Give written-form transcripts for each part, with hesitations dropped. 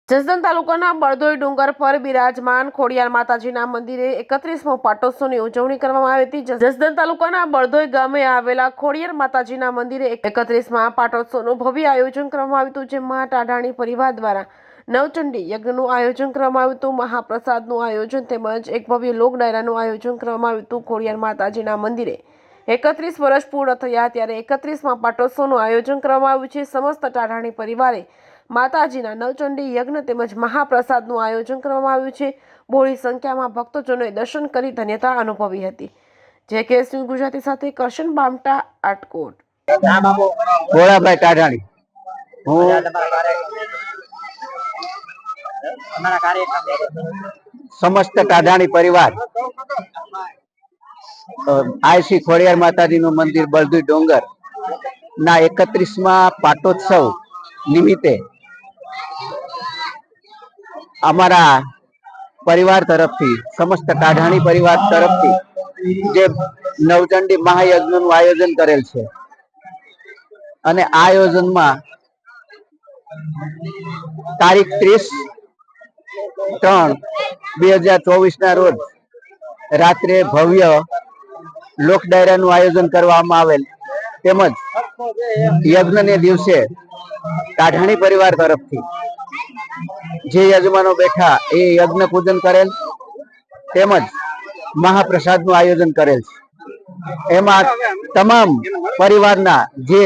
જસદણ તાલુકાના બળદોઈ ડુંગર પર બિરાજમાન ખોડિયાર માતાજીના મંદિરે 31મો પાટોત્સવની ઉજવણી કરવામાં આવી હતી। જસદણ તાલુકાના બળદોઈ ગામે આવેલા ખોડિયાર માતાજીના મંદિરે 31મા પાટોત્સવનું ભવ્ય આયોજન કરવામાં આવ્યું હતું, જેમાં ટાઢાણી પરિવાર દ્વારા નવચંડી યજ્ઞનું આયોજન કરવામાં આવ્યું હતું, મહાપ્રસાદનું આયોજન તેમજ એક ભવ્ય લોક ડાયરાનું આયોજન કરવામાં આવ્યું હતું। ખોડિયાર માતાજીના મંદિરે 31 વર્ષ પૂર્ણ થયા ત્યારે 31મા પાટોત્સવનું આયોજન કરવામાં આવ્યું છે। સમસ્ત ટાઢાણી પરિવારે માતાજીના નવચંડી યજ્ઞ તેમજ મહાપ્રસાદનું આયોજન કરવામાં આવ્યું છે। બહોળી સંખ્યામાં ભક્તજનોએ દર્શન કરી ધન્યતા અનુભવી હતી। જે કેસ ન્યૂઝ ગુજરાતી સાથે કરશન બામટા, આટકોટ। ભોળાભાઈ ટાઢાણી, હું સમસ્ત ટાઢાણી પરિવાર આઈસી ખોડિયાર માતાજીનું મંદિર બળદોઈ ડુંગર ના 31મા પાટોત્સવ નિમિત્તે અમારા પરિવાર તરફથી, સમસ્ત ટાઢાણી પરિવાર તરફથી જે નવચંડી મહાયજ્ઞનું આયોજન કરેલ છે અને આ આયોજનમાં તારીખ 30/3/2024 ના રોજ રાત્રે ભવ્ય લોક ડાયરાનું આયોજન કરવામાં આવેલ, તેમજ યજ્ઞને દિવસે ટાઢાણી પરિવાર તરફથી જે યજમાનો બેઠા એ યજ્ઞ પૂજન કરેલ, તેમજ મહાપ્રસાદનું આયોજન કરેલ છે। એમાં તમામ પરિવારના જે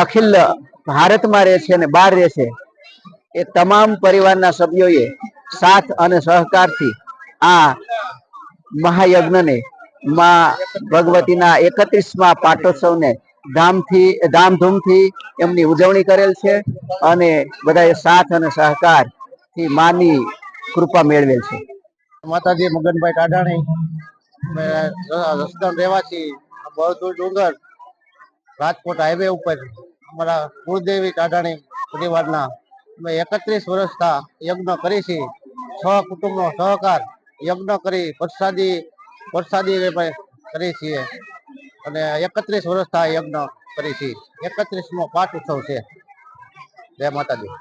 અખિલ ભારતમાં રહે છે અને બહાર રહે છે એ તમામ પરિવારના સભ્યોએ સાથ અને સહકારથી આ મહાયજ્ઞને માં ભગવતીના 31મા પાટોત્સવને ધામધૂમથી એમની ઉજવણી કરેલ છે અને બધાએ સાથ અને સહકારથી માની કૃપા મેળવેલ છે। માતાજી મગનભાઈ ટાઢાણી, જસદણ રહેવાસી, બળદોઈ ડુંગર રાજકોટ હાઈવે ઉપર અમારા કુળદેવી ટાઢાણી પરિવારના અમે 31 વર્ષથી યજ્ઞ કરી છે। સહકુટુંબનો સહકાર યજ્ઞ કરી પ્રસાદી કરી છીએ અને 31 વર્ષથી યજ્ઞ કરી છે। 31મો પાટોત્સવ છે। જય માતાજી।